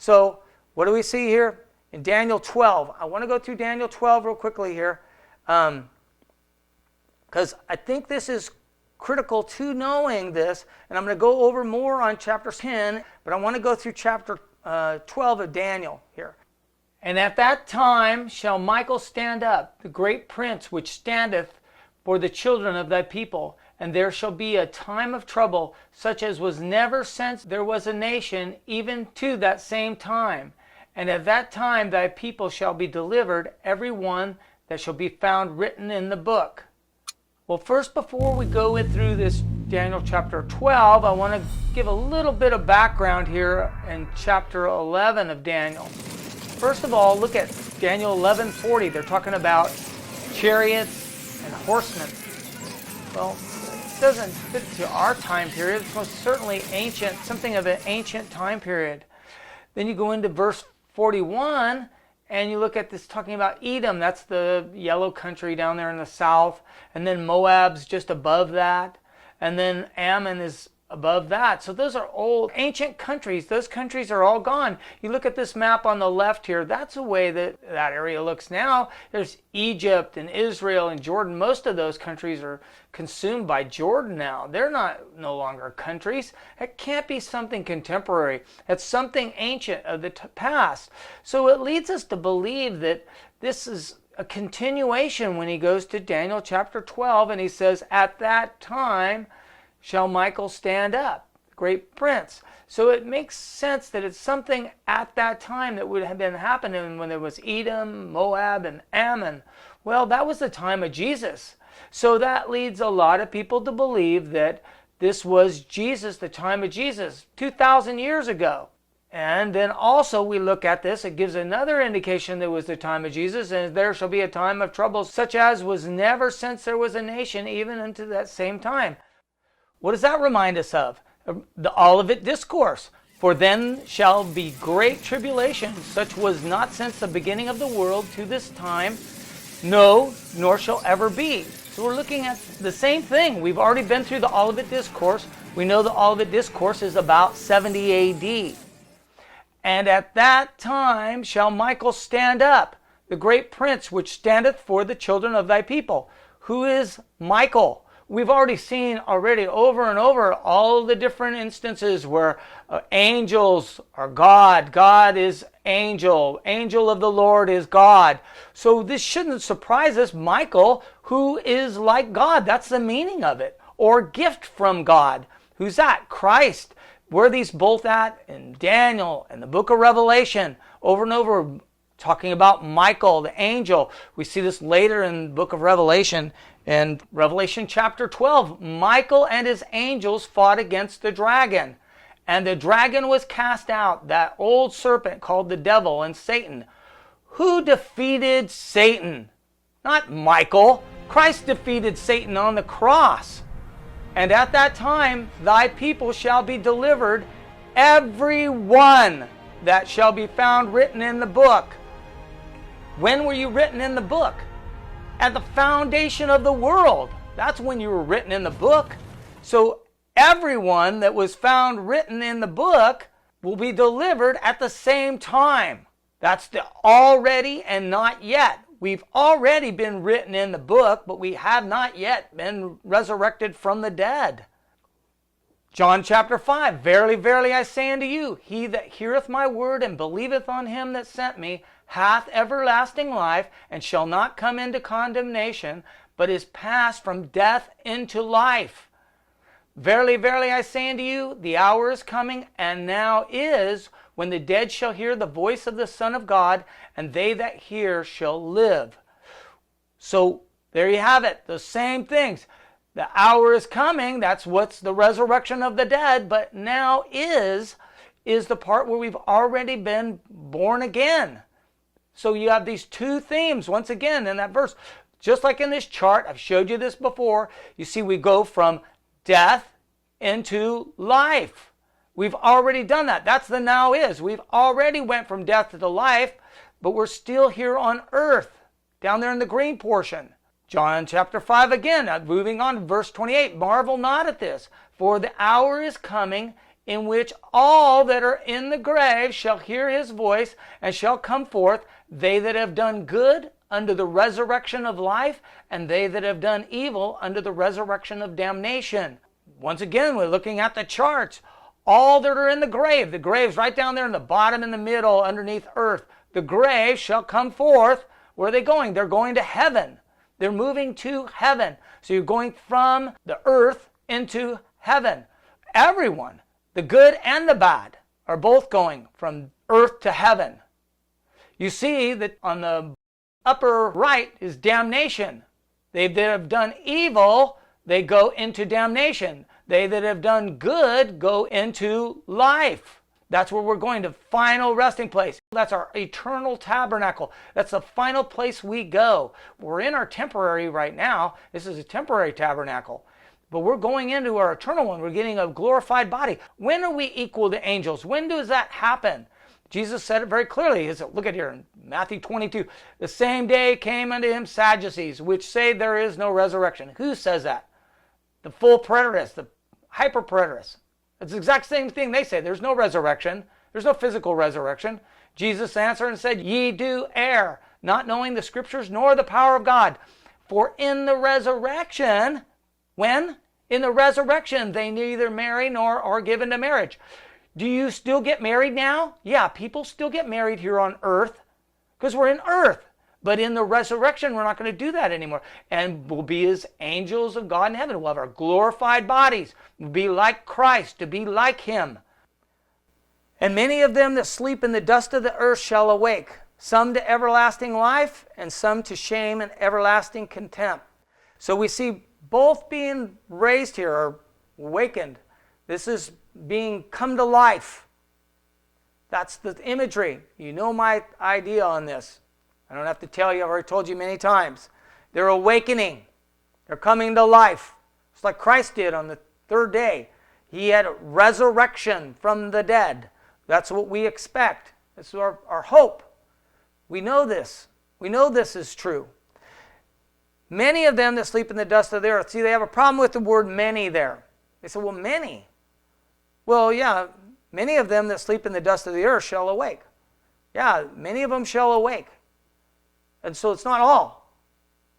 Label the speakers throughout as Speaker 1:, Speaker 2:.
Speaker 1: So what do we see here? In Daniel 12, I want to go through Daniel 12 real quickly here, because I think this is critical to knowing this, and I'm going to go over more on chapter 10, but I want to go through chapter 12 of Daniel here. And at that time shall Michael stand up, the great prince which standeth for the children of thy people, and there shall be a time of trouble, such as was never since there was a nation, even to that same time. And at that time thy people shall be delivered, every one that shall be found written in the book. Well, first, before we go through this Daniel chapter 12, I want to give a little bit of background here in chapter 11 of Daniel. First of all, look at Daniel 11:40. They're talking about chariots and horsemen. Well, it doesn't fit to our time period. It's most certainly ancient, something of an ancient time period. Then you go into verse 41, and you look at this talking about Edom. That's the yellow country down there in the south. And then Moab's just above that. And then Ammon is above that. So those are old, ancient countries. Those countries are all gone. You look at this map on the left here. That's the way that area looks now. There's Egypt and Israel and Jordan. Most of those countries are consumed by Jordan now. They're no longer countries. It can't be something contemporary. It's something ancient of the past. So it leads us to believe that this is a continuation when he goes to Daniel chapter 12 and he says, at that time shall Michael stand up, the great prince. So it makes sense that it's something at that time that would have been happening when there was Edom, Moab, and Ammon. Well, that was the time of Jesus. So that leads a lot of people to believe that this was Jesus, the time of Jesus, 2,000 years ago. And then also we look at this, it gives another indication that it was the time of Jesus, and there shall be a time of trouble such as was never since there was a nation, even unto that same time. What does that remind us of? The Olivet Discourse. For then shall be great tribulation, such was not since the beginning of the world to this time, no, nor shall ever be. So we're looking at the same thing. We've already been through the Olivet Discourse. We know the Olivet Discourse is about 70 A.D. And at that time shall Michael stand up, the great prince which standeth for the children of thy people. Who is Michael? We've already seen over and over all the different instances where angels are God. God is angel. Angel of the Lord is God. So this shouldn't surprise us. Michael, who is like God. That's the meaning of it. Or gift from God. Who's that? Christ. Where are these both at? In Daniel and the book of Revelation. Over and over talking about Michael, the angel. We see this later in the book of Revelation. In Revelation chapter 12, Michael and his angels fought against the dragon. And the dragon was cast out, that old serpent called the devil and Satan. Who defeated Satan? Not Michael. Christ defeated Satan on the cross. And at that time, thy people shall be delivered, every one that shall be found written in the book. When were you written in the book? At the foundation of the world. That's when you were written in the book. So everyone that was found written in the book will be delivered at the same time. That's the already and not yet. We've already been written in the book, but we have not yet been resurrected from the dead. John chapter 5, Verily, verily, I say unto you, he that heareth my word and believeth on him that sent me hath everlasting life, and shall not come into condemnation, but is passed from death into life. Verily, verily, I say unto you, the hour is coming, and now is, when the dead shall hear the voice of the Son of God, and they that hear shall live. So there you have it, the same things. The hour is coming, that's what's the resurrection of the dead, but now is the part where we've already been born again. So you have these two themes, once again, in that verse. Just like in this chart, I've showed you this before, you see we go from death into life. We've already done that. That's the now is. We've already went from death to life, but we're still here on earth, down there in the green portion. John chapter 5 again, moving on to verse 28. Marvel not at this, for the hour is coming, in which all that are in the grave shall hear his voice, and shall come forth, they that have done good unto the resurrection of life, and they that have done evil unto the resurrection of damnation. Once again, we're looking at the charts. All that are in the grave's right down there in the bottom, in the middle, underneath earth. The grave shall come forth. Where are they going? They're going to heaven. They're moving to heaven. So you're going from the earth into heaven. Everyone, the good and the bad, are both going from earth to heaven. You see that on the upper right is damnation. They that have done evil, they go into damnation. They that have done good go into life. That's where we're going, to final resting place. That's our eternal tabernacle. That's the final place we go. We're in our temporary right now. This is a temporary tabernacle. But we're going into our eternal one. We're getting a glorified body. When are we equal to angels? When does that happen? Jesus said it very clearly. He said, look at here in Matthew 22. The same day came unto him Sadducees, which say there is no resurrection. Who says that? The full preterists, the hyper preterists. It's the exact same thing they say. There's no resurrection. There's no physical resurrection. Jesus answered and said, ye do err, not knowing the scriptures nor the power of God. For in the resurrection, when? In the resurrection, they neither marry nor are given to marriage. Do you still get married now? Yeah, people still get married here on earth because we're in earth. But in the resurrection, we're not going to do that anymore. And we'll be as angels of God in heaven. We'll have our glorified bodies. We'll be like Christ, to be like him. And many of them that sleep in the dust of the earth shall awake, some to everlasting life, and some to shame and everlasting contempt. So we see both being raised here, or awakened. This is being come to life. That's the imagery. You know my idea on this. I don't have to tell you, I've already told you many times. They're awakening. They're coming to life. It's like Christ did on the third day. He had a resurrection from the dead. That's what we expect. This is our hope. We know this. We know this is true. Many of them that sleep in the dust of the earth. See, they have a problem with the word many there. They say, well, many. Well, yeah, many of them that sleep in the dust of the earth shall awake. Yeah, many of them shall awake. And so it's not all.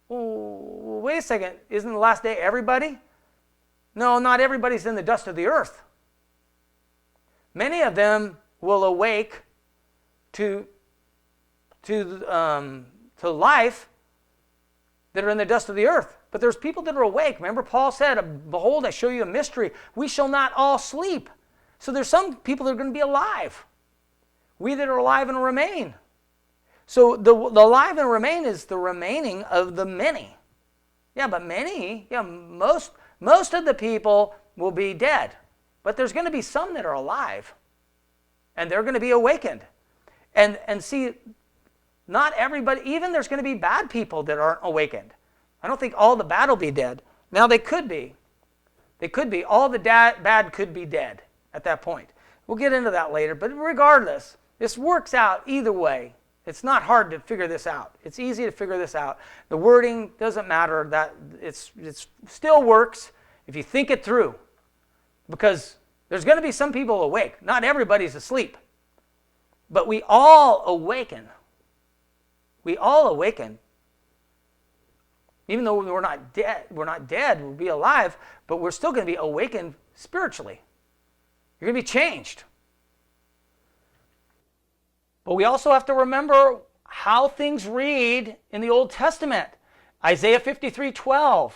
Speaker 1: Well, wait a second. Isn't the last day everybody? No, not everybody's in the dust of the earth. Many of them will awake to life that are in the dust of the earth. But there's people that are awake. Remember, Paul said, behold, I show you a mystery. We shall not all sleep. So there's some people that are going to be alive. We that are alive and remain. So the alive and remain is the remaining of the many. Yeah, but many, yeah, most of the people will be dead. But there's going to be some that are alive. And they're going to be awakened. And see, not everybody, even there's going to be bad people that aren't awakened. I don't think all the bad will be dead. Now they could be. They could be. All the bad could be dead at that point. We'll get into that later. But regardless, this works out either way. It's not hard to figure this out. It's easy to figure this out. The wording doesn't matter. That it still works if you think it through. Because there's going to be some people awake. Not everybody's asleep. But we all awaken. We all awaken. Even though we're not dead, we'll be alive, but we're still going to be awakened spiritually. You're going to be changed. But we also have to remember how things read in the Old Testament. Isaiah 53:12.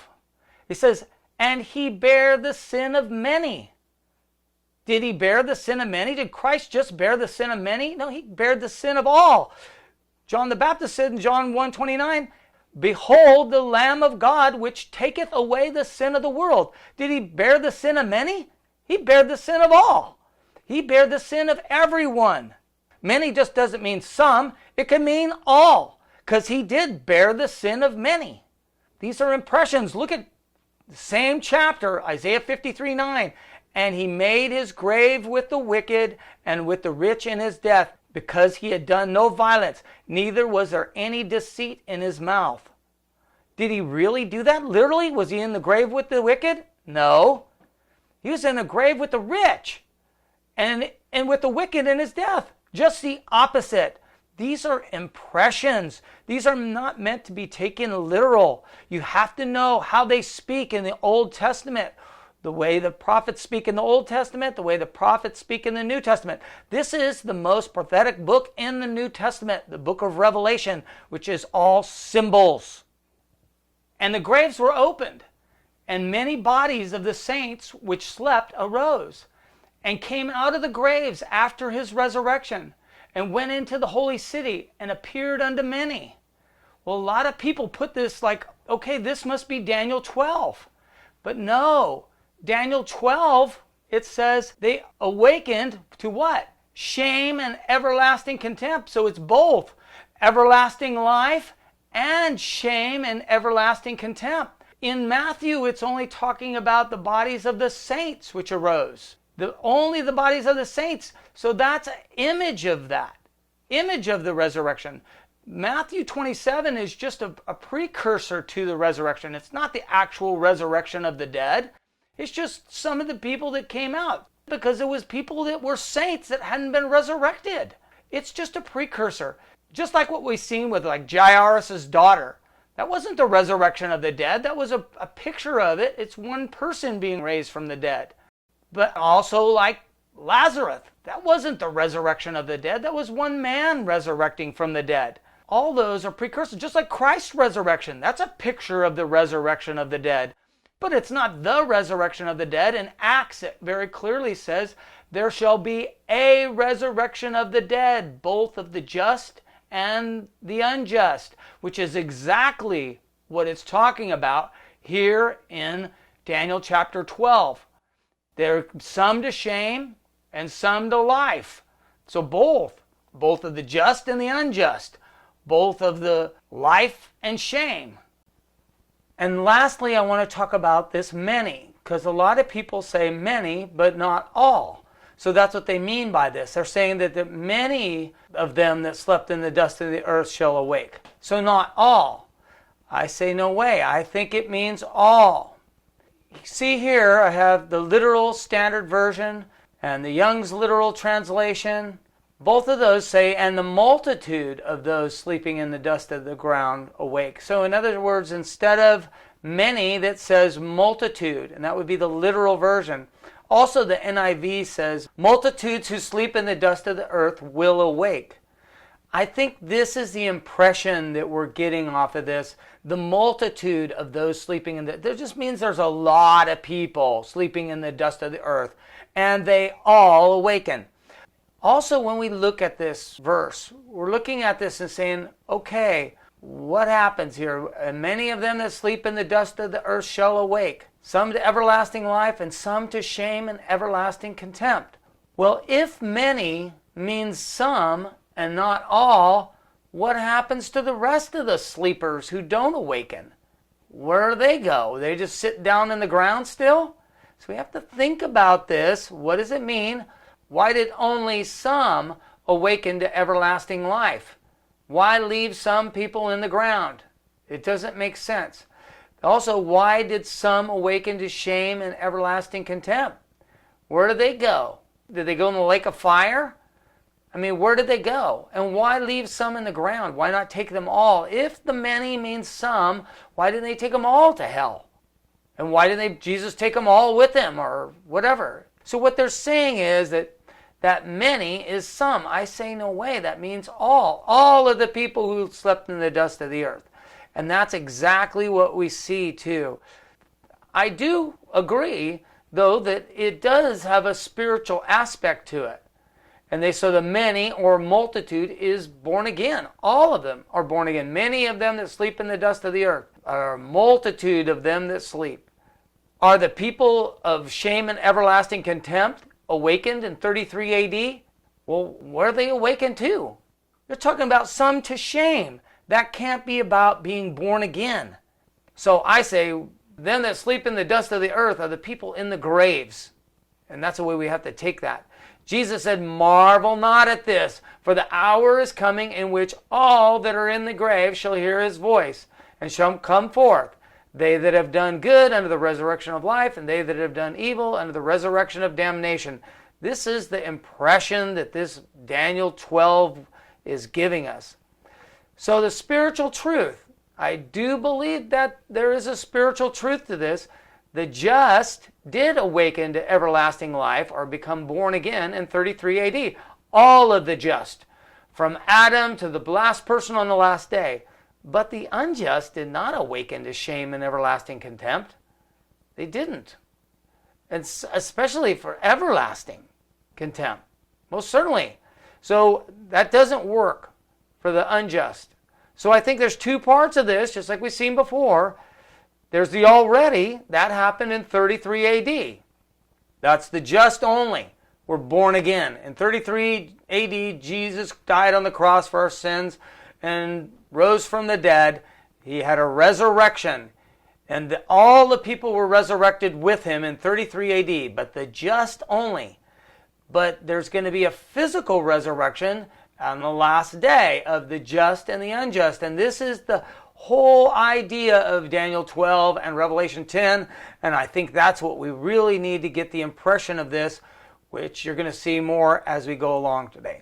Speaker 1: It says, and he bare the sin of many. Did he bear the sin of many? Did Christ just bear the sin of many? No, he bared the sin of all. John the Baptist said in John 1:29, behold the Lamb of God which taketh away the sin of the world. Did he bear the sin of many? He bared the sin of all. He bared the sin of everyone. Many just doesn't mean some. It can mean all. Because he did bear the sin of many. These are impressions. Look at the same chapter, Isaiah 53:9. And he made his grave with the wicked and with the rich in his death, because he had done no violence, neither was there any deceit in his mouth. Did he really do that? Literally? Was he in the grave with the wicked? No. He was in the grave with the rich. and with the wicked in his death. Just the opposite. These are impressions. These are not meant to be taken literal. You have to know how they speak in the Old Testament. The way the prophets speak in the Old Testament, the way the prophets speak in the New Testament. This is the most prophetic book in the New Testament, the book of Revelation, which is all symbols. And the graves were opened, and many bodies of the saints which slept arose, and came out of the graves after his resurrection, and went into the holy city, and appeared unto many. Well, a lot of people put this like, okay, this must be Daniel 12. But no, Daniel 12, it says they awakened to what? Shame and everlasting contempt. So it's both everlasting life and shame and everlasting contempt. In Matthew, it's only talking about the bodies of the saints which arose. Only the bodies of the saints. So that's an image of that. Image of the resurrection. Matthew 27 is just a precursor to the resurrection. It's not the actual resurrection of the dead. It's just some of the people that came out. Because it was people that were saints that hadn't been resurrected. It's just a precursor. Just like what we've seen with like Jairus' daughter. That wasn't the resurrection of the dead. That was a picture of it. It's one person being raised from the dead. But also like Lazarus. That wasn't the resurrection of the dead. That was one man resurrecting from the dead. All those are precursors. Just like Christ's resurrection. That's a picture of the resurrection of the dead. But it's not the resurrection of the dead. In Acts, it very clearly says, there shall be a resurrection of the dead, both of the just and the unjust, which is exactly what it's talking about here in Daniel chapter 12. There are some to shame and some to life. So both of the just and the unjust, both of the life and shame. And lastly, I want to talk about this many, because a lot of people say many, but not all. So that's what they mean by this. They're saying that the many of them that slept in the dust of the earth shall awake. So not all. I say no way. I think it means all. See here, I have the literal standard version and the Young's literal translation. Both of those say, and the multitude of those sleeping in the dust of the ground awake. So in other words, instead of many, that says multitude, and that would be the literal version. Also, the NIV says, multitudes who sleep in the dust of the earth will awake. I think this is the impression that we're getting off of this. The multitude of those sleeping in that just means there's a lot of people sleeping in the dust of the earth, and they all awaken. Also, when we look at this verse, we're looking at this and saying, okay, what happens here? And many of them that sleep in the dust of the earth shall awake, some to everlasting life and some to shame and everlasting contempt. Well, if many means some and not all, what happens to the rest of the sleepers who don't awaken? Where do they go? They just sit down in the ground still? So we have to think about this. What does it mean? Why did only some awaken to everlasting life? Why leave some people in the ground? It doesn't make sense. Also, why did some awaken to shame and everlasting contempt? Where did they go? Did they go in the lake of fire? I mean, where did they go? And why leave some in the ground? Why not take them all? If the many means some, why didn't they take them all to hell? And why didn't Jesus take them all with him or whatever? So what they're saying is that many is some. I say no way. That means all of the people who slept in the dust of the earth. And that's exactly what we see too. I do agree, though, that it does have a spiritual aspect to it. And so the many or multitude is born again. All of them are born again. Many of them that sleep in the dust of the earth, or a multitude of them that sleep. Are the people of shame and everlasting contempt awakened in 33 AD? Well, where are they awakened to? They're talking about some to shame. That can't be about being born again. So I say, them that sleep in the dust of the earth are the people in the graves. And that's the way we have to take that. Jesus said, marvel not at this, for the hour is coming in which all that are in the grave shall hear his voice, and shall come forth. They that have done good unto the resurrection of life, and they that have done evil unto the resurrection of damnation. This is the impression that this Daniel 12 is giving us. So the spiritual truth, I do believe that there is a spiritual truth to this. The just did awaken to everlasting life or become born again in 33 AD. All of the just, from Adam to the last person on the last day. But the unjust did not awaken to shame and everlasting contempt. They didn't. And especially for everlasting contempt. Most certainly. So that doesn't work for the unjust. So I think there's two parts of this, just like we've seen before. There's the already. That happened in 33 AD. That's the just only. We're born again. In 33 AD, Jesus died on the cross for our sins and rose from the dead. He had a resurrection. And all the people were resurrected with him in 33 AD, but the just only. But there's going to be a physical resurrection on the last day of the just and the unjust. And this is the whole idea of Daniel 12 and Revelation 10. And I think that's what we really need to get the impression of this, which you're going to see more as we go along today.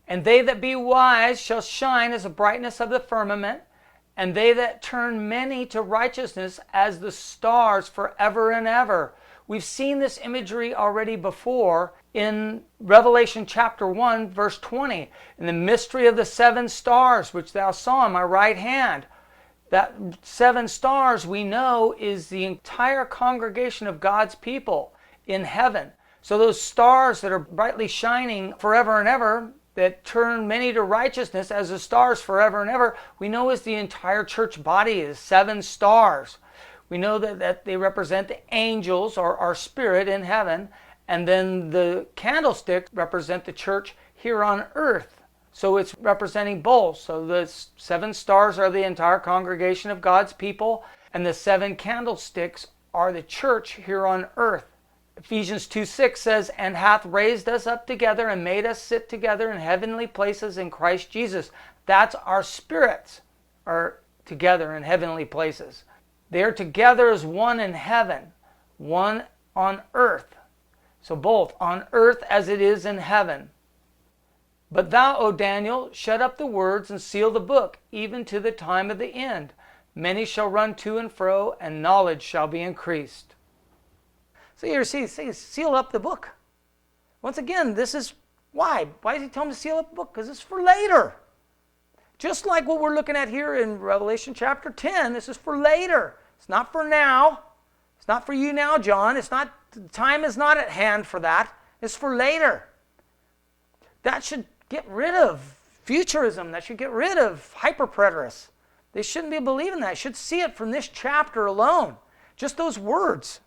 Speaker 1: And they that be wise shall shine as the brightness of the firmament, and they that turn many to righteousness as the stars forever and ever. We've seen this imagery already before in Revelation chapter 1, verse 20. In the mystery of the 7 stars, which thou saw in my right hand. That 7 stars we know is the entire congregation of God's people in heaven. So those stars that are brightly shining forever and ever, that turn many to righteousness as the stars forever and ever, we know is the entire church body is 7 stars. We know that they represent the angels or our spirit in heaven, and then the candlesticks represent the church here on earth. So it's representing both. So the 7 stars are the entire congregation of God's people, and the 7 candlesticks are the church here on earth. Ephesians 2:6 says, and hath raised us up together and made us sit together in heavenly places in Christ Jesus. That's our spirits are together in heavenly places. They are together as one in heaven, one on earth. So both on earth as it is in heaven. But thou, O Daniel, shut up the words and seal the book, even to the time of the end. Many shall run to and fro, and knowledge shall be increased. So here, see, seal up the book. Once again, this is why. Why does he tell them to seal up the book? Because it's for later. Just like what we're looking at here in Revelation chapter 10, this is for later. It's not for now. It's not for you now, John. It's not. The time is not at hand for that. It's for later. That should get rid of futurism. That should get rid of hyper-preterists. They shouldn't be believing that. They should see it from this chapter alone. Just those words.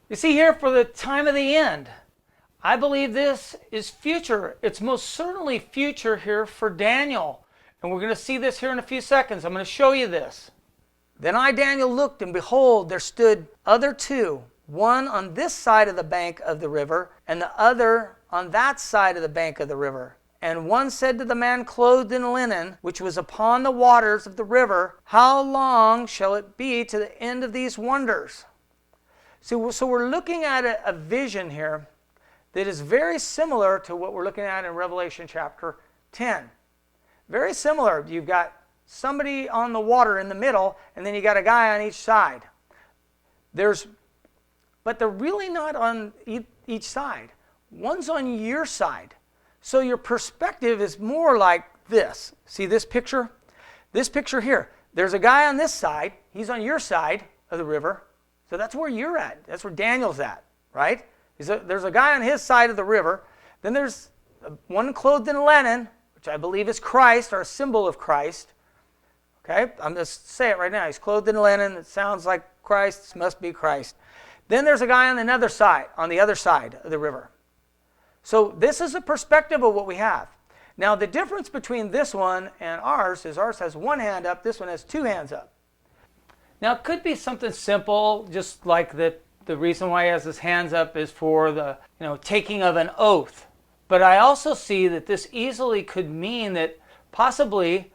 Speaker 1: You see here, for the time of the end, I believe this is future. It's most certainly future here for Daniel. And we're going to see this here in a few seconds. I'm going to show you this. Then I, Daniel, looked, and behold, there stood other 2, one on this side of the bank of the river, and the other on that side of the bank of the river. And one said to the man clothed in linen, which was upon the waters of the river, how long shall it be to the end of these wonders? So we're looking at a vision here that is very similar to what we're looking at in Revelation chapter 10. Very similar. You've got somebody on the water in the middle, and then you got a guy on each side. But they're really not on each side. One's on your side. So your perspective is more like this. See this picture? This picture here. There's a guy on this side. He's on your side of the river. So that's where you're at. That's where Daniel's at, right? There's a guy on his side of the river. Then there's one clothed in linen, which I believe is Christ, or a symbol of Christ. Okay? I'm just say it right now. He's clothed in linen. It sounds like Christ. This must be Christ. Then there's a guy on the other side of the river. So this is a perspective of what we have. Now the difference between this one and ours is ours has one hand up, this one has 2 hands up. Now it could be something simple, just like that the reason why he has his hands up is for the taking of an oath. But I also see that this easily could mean that possibly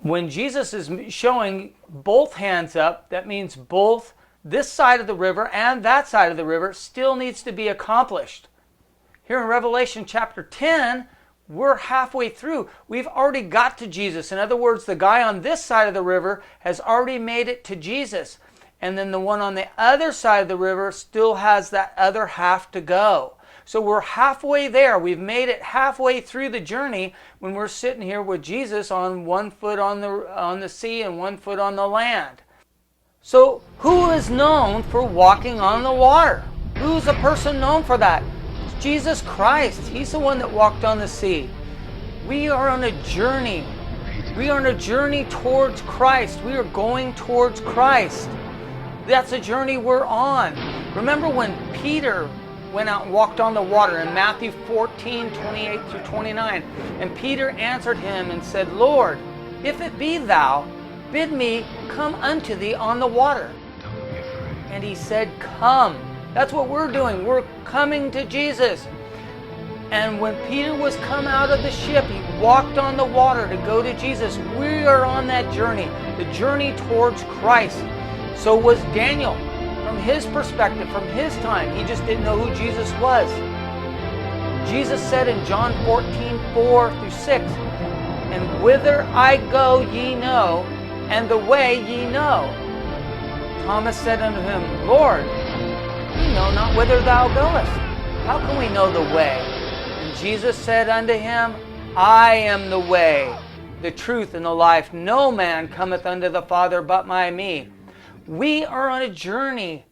Speaker 1: when Jesus is showing both hands up, that means both this side of the river and that side of the river still needs to be accomplished. Here in Revelation chapter 10, we're halfway through. We've already got to Jesus. In other words, the guy on this side of the river has already made it to Jesus. And then the one on the other side of the river still has that other half to go. So we're halfway there. We've made it halfway through the journey when we're sitting here with Jesus on one foot on the sea and one foot on the land. So who is known for walking on the water? Who's a person known for that? It's Jesus Christ. He's the one that walked on the sea. We are on a journey. We are on a journey towards Christ. We are going towards Christ. That's a journey we're on. Remember when Peter went out and walked on the water in Matthew 14, 28 through 29. And Peter answered him and said, Lord, if it be thou, bid me come unto thee on the water.
Speaker 2: Don't be afraid.
Speaker 1: And he said, come. That's what we're doing. We're coming to Jesus. And when Peter was come out of the ship, he walked on the water to go to Jesus. We are on that journey, the journey towards Christ. So was Daniel. From his perspective, from his time, he just didn't know who Jesus was. Jesus said in John 14, 4 through 6, and whither I go ye know, and the way ye know. Thomas said unto him, Lord, we know not whither thou goest. How can we know the way? And Jesus said unto him, I am the way, the truth, and the life. No man cometh unto the Father but by me. We are on a journey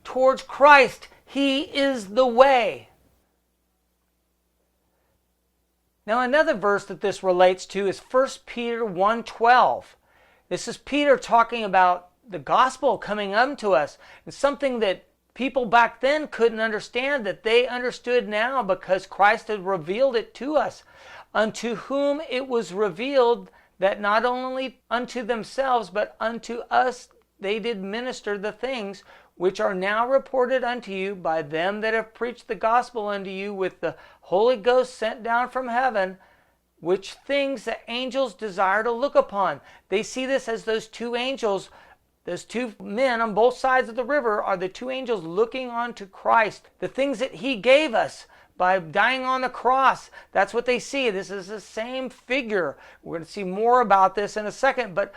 Speaker 1: towards Christ. He is the way. Now another verse that this relates to is 1 Peter 1:12. This is Peter talking about the gospel coming unto us. It's something that people back then couldn't understand, that they understood now because Christ had revealed it to us. Unto whom it was revealed that not only unto themselves, but unto us they did minister the things which are now reported unto you by them that have preached the gospel unto you with the Holy Ghost sent down from heaven, which things the angels desire to look upon. They see this as those two angels, those two men on both sides of the river are the two angels looking onto Christ. The things that he gave us by dying on the cross, that's what they see. This is the same figure. We're going to see more about this in a second, but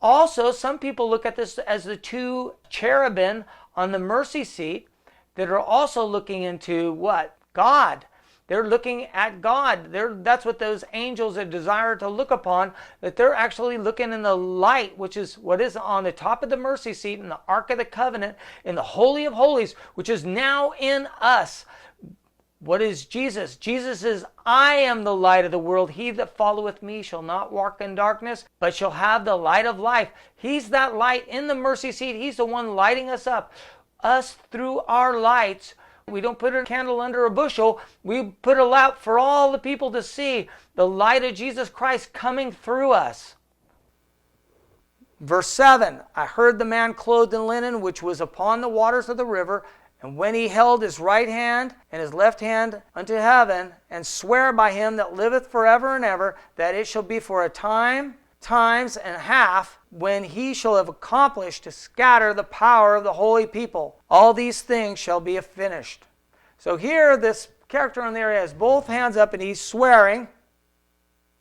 Speaker 1: also, some people look at this as the two cherubim on the mercy seat that are also looking into what? God. They're looking at God. That's what those angels that desire to look upon, that they're actually looking in the light, which is what is on the top of the mercy seat in the Ark of the Covenant, in the Holy of Holies, which is now in us. What is Jesus? Jesus is, I am the light of the world. He that followeth me shall not walk in darkness, but shall have the light of life. He's that light in the mercy seat. He's the one lighting us up. Us through our lights. We don't put a candle under a bushel. We put it out for all the people to see. The light of Jesus Christ coming through us. Verse 7, I heard the man clothed in linen, which was upon the waters of the river, and when he held his right hand and his left hand unto heaven, and sware by him that liveth forever and ever, that it shall be for a time, times and a half, when he shall have accomplished to scatter the power of the holy people. All these things shall be finished. So here, this character on there has both hands up, and he's swearing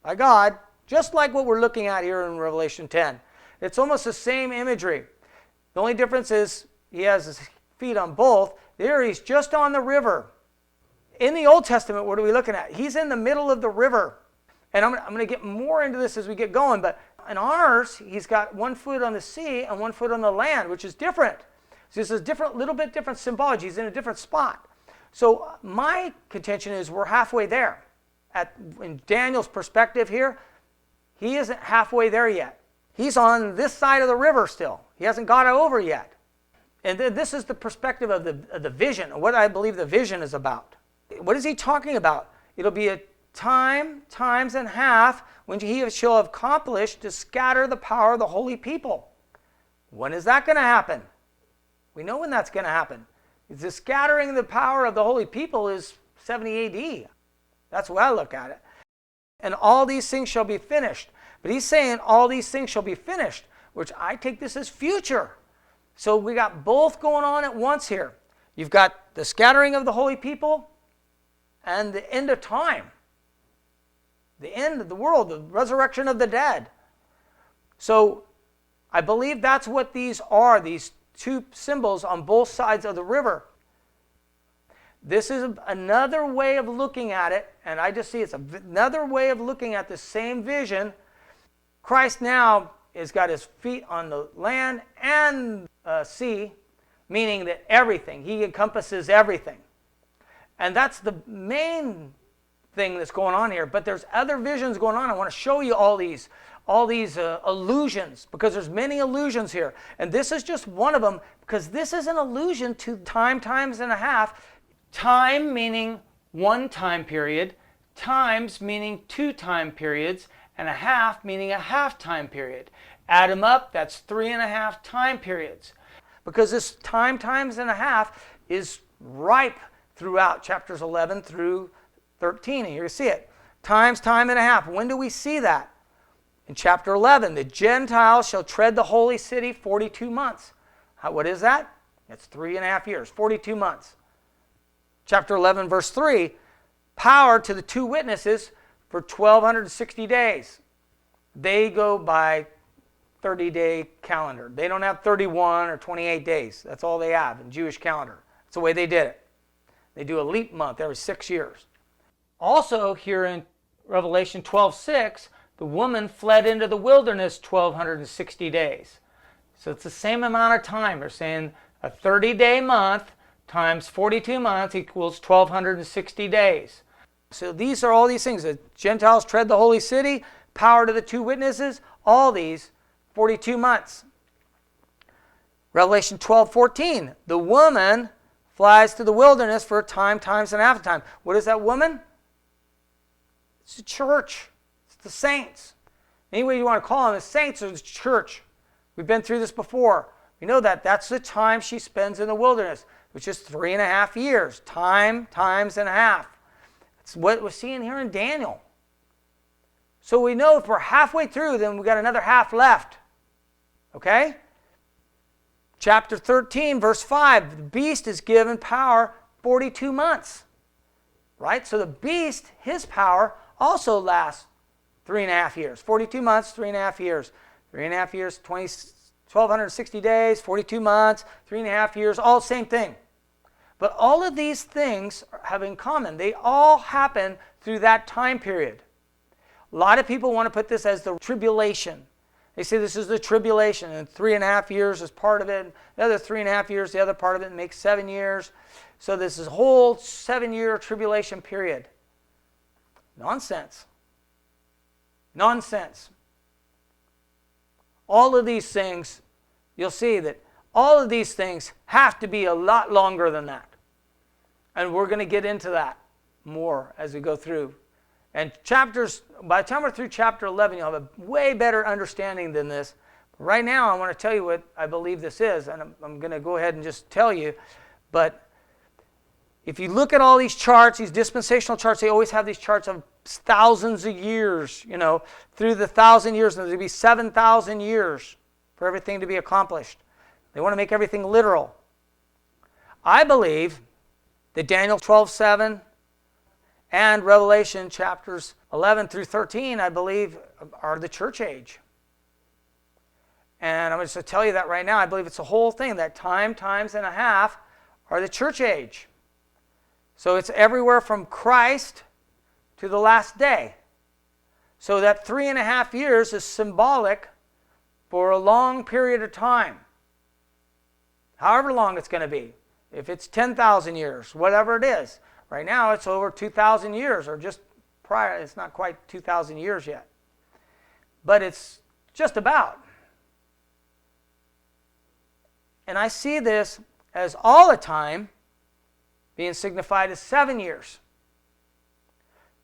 Speaker 1: by God, just like what we're looking at here in Revelation 10. It's almost the same imagery. The only difference is he has his feet on both. There he's just on the river. In the Old Testament, what are we looking at? He's in the middle of the river. And I'm going to get more into this as we get going, but in ours, he's got one foot on the sea and one foot on the land, which is different. So this is different, little bit different symbology. He's in a different spot. So my contention is we're halfway there. In Daniel's perspective here, he isn't halfway there yet. He's on this side of the river still. He hasn't got over yet. And this is the perspective of the vision, what I believe the vision is about. What is he talking about? It'll be a time, times and half, when he shall have accomplished to scatter the power of the holy people. When is that going to happen? We know when that's going to happen. The scattering the power of the holy people is 70 AD. That's the way I look at it. And all these things shall be finished. But he's saying all these things shall be finished, which I take this as future. So we got both going on at once here. You've got the scattering of the holy people and the end of time. The end of the world, the resurrection of the dead. So I believe that's what these are, these two symbols on both sides of the river. This is another way of looking at it, and I just see it's another way of looking at the same vision. Christ now has got his feet on the land and sea, meaning that everything, he encompasses everything. And that's the main thing that's going on here. But there's other visions going on. I want to show you all these allusions, because there's many allusions here. And this is just one of them, because this is an allusion to time times and a half. Time meaning one time period, times meaning two time periods, and a half meaning a half time period. Add them up, that's 3.5 time periods. Because this time times and a half is ripe throughout chapters 11 through 13. And you see it. Times, time and a half. When do we see that? In chapter 11, the Gentiles shall tread the holy city 42 months. What is that? It's 3.5 years, 42 months. Chapter 11, verse 3, power to the two witnesses for 1,260 days. They go by 30-day calendar. They don't have 31 or 28 days. That's all they have in Jewish calendar. That's the way they did it. They do a leap month every 6 years. Also, here in Revelation 12:6, the woman fled into the wilderness 1,260 days. So it's the same amount of time. They're saying a 30-day month times 42 months equals 1,260 days. So these are all these things. The Gentiles tread the holy city, power to the two witnesses, all these 42 months. Revelation 12:14, the woman flies to the wilderness for a time, times, and a half a time. What is that woman? It's the church. It's the saints. Any way you want to call them, the saints or the church. We've been through this before. We know that. That's the time she spends in the wilderness, which is 3.5 years. Time, times, and a half. That's what we're seeing here in Daniel. So we know if we're halfway through, then we've got another half left. Okay? Chapter 13, verse 5, the beast is given power 42 months. Right? So the beast, his power, also lasts 3.5 years. 42 months, 3.5 years. 3.5 years, 1,260 days, 42 months, 3.5 years, all the same thing. But all of these things have in common. They all happen through that time period. A lot of people want to put this as the tribulation. They say this is the tribulation, and 3.5 years is part of it. The other 3.5 years, the other part of it makes 7 years. So this is a whole 7-year tribulation period. Nonsense. Nonsense. All of these things, you'll see that all of these things have to be a lot longer than that. And we're going to get into that more as we go through. And by the time we're through chapter 11, you'll have a way better understanding than this. Right now, I want to tell you what I believe this is, and I'm going to go ahead and just tell you. But if you look at all these charts, these dispensational charts, they always have these charts of thousands of years, through the 1,000 years, and there'll be 7,000 years for everything to be accomplished. They want to make everything literal. I believe that Daniel 12:7 and Revelation chapters 11 through 13, I believe, are the church age. And I'm just going to tell you that right now. I believe it's the whole thing, that time, times, and a half are the church age. So it's everywhere from Christ to the last day. So that 3.5 years is symbolic for a long period of time. However long it's going to be. If it's 10,000 years, whatever it is. Right now it's over 2,000 years, or just prior. It's not quite 2,000 years yet. But it's just about. And I see this as all the time being signified as 7 years.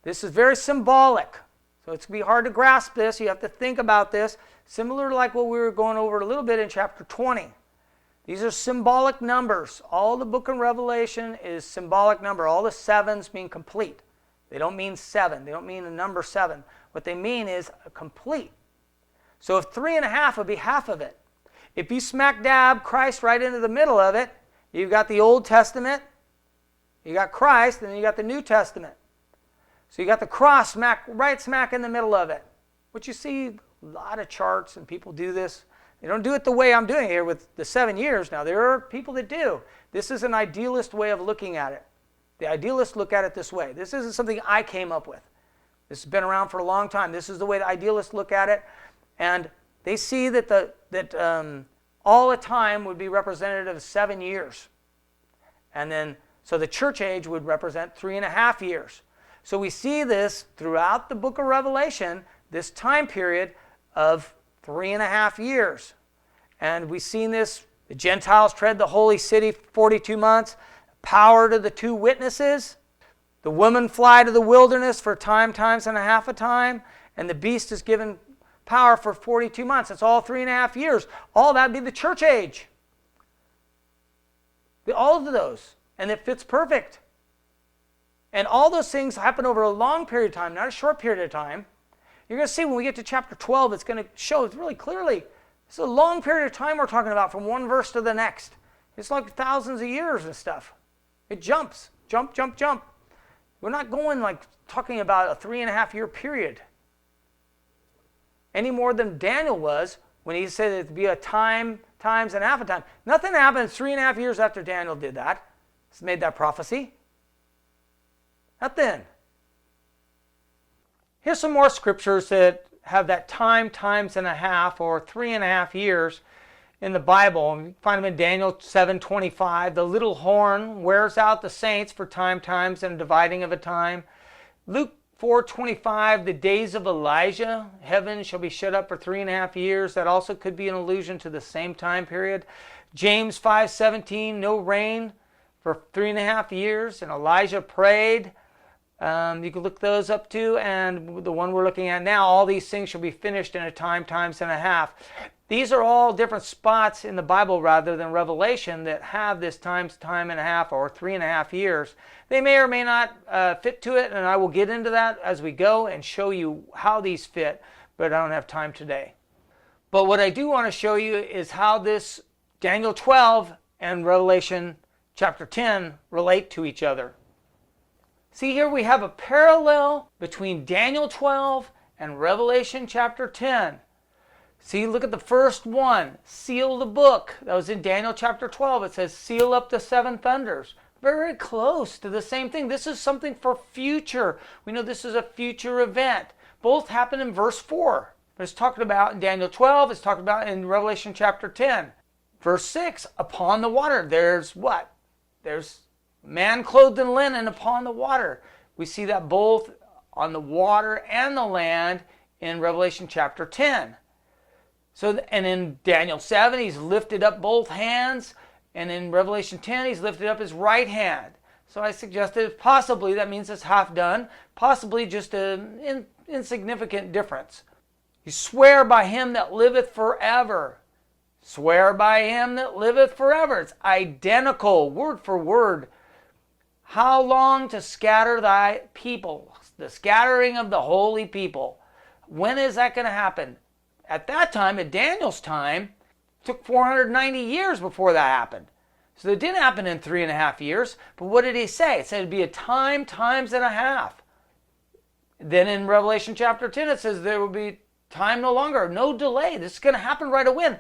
Speaker 1: This is very symbolic. So it's going to be hard to grasp this. You have to think about this. Similar to like what we were going over a little bit in chapter 20. These are symbolic numbers. All the book of Revelation is symbolic number. All the sevens mean complete. They don't mean 7. They don't mean the number 7. What they mean is complete. So if 3.5 would be half of it. If you smack dab Christ right into the middle of it, you've got the Old Testament, you got Christ, and then you got the New Testament. So you got the cross right smack in the middle of it. Which you see a lot of charts and people do this. They don't do it the way I'm doing here with the 7 years. Now, there are people that do. This is an idealist way of looking at it. The idealists look at it this way. This isn't something I came up with. This has been around for a long time. This is the way the idealists look at it. And they see that all the time would be representative of 7 years. And then, so the church age would represent 3.5 years. So we see this throughout the book of Revelation, this time period of 3.5 years. And we've seen this, the Gentiles tread the holy city 42 months, power to the 2 witnesses, the women fly to the wilderness for times and a half a time, and the beast is given power for 42 months. It's all 3.5 years. All that would be the church age. All of those. And it fits perfect. And all those things happen over a long period of time, not a short period of time. You're going to see when we get to chapter 12, it's going to show really clearly. It's a long period of time we're talking about from one verse to the next. It's like thousands of years and stuff. It jumps. Jump, jump, jump. We're not going like talking about a 3.5 year period. Any more than Daniel was when he said it'd be a times and a half a time. Nothing happened 3.5 years after Daniel did that. It's made that prophecy. Nothing. Here's some more scriptures that have that times and a half, or 3.5 years in the Bible. You find them in Daniel 7:25. The little horn wears out the saints for times and dividing of a time. Luke 4:25, the days of Elijah, heaven shall be shut up for 3.5 years. That also could be an allusion to the same time period. James 5:17, no rain for 3.5 years, and Elijah prayed. You can look those up too, and the one we're looking at now, all these things shall be finished in a times and a half. These are all different spots in the Bible rather than Revelation that have this time and a half, or 3.5 years. They may or may not fit to it, and I will get into that as we go and show you how these fit, but I don't have time today. But what I do want to show you is how this Daniel 12 and Revelation chapter 10 relate to each other. See, here we have a parallel between Daniel 12 and Revelation chapter 10. See, look at the first one, seal the book. That was in Daniel chapter 12. It says, seal up the 7 thunders. Very close to the same thing. This is something for future. We know this is a future event. Both happen in verse 4. But it's talked about in Daniel 12. It's talked about in Revelation chapter 10. Verse 6, upon the water. There's what? There's man clothed in linen upon the water. We see that both on the water and the land in Revelation chapter 10. So, and in Daniel 7, he's lifted up both hands. And in Revelation 10, he's lifted up his right hand. So I suggested possibly that means it's half done. Possibly just an insignificant difference. You swear by him that liveth forever. Swear by him that liveth forever. It's identical, word for word. How long to scatter thy people? The scattering of the holy people. When is that going to happen? At that time, at Daniel's time, it took 490 years before that happened. So it didn't happen in 3.5 years. But what did he say? It said it'd be a times and a half. Then in Revelation chapter 10, it says there will be time no longer, no delay. This is going to happen right away.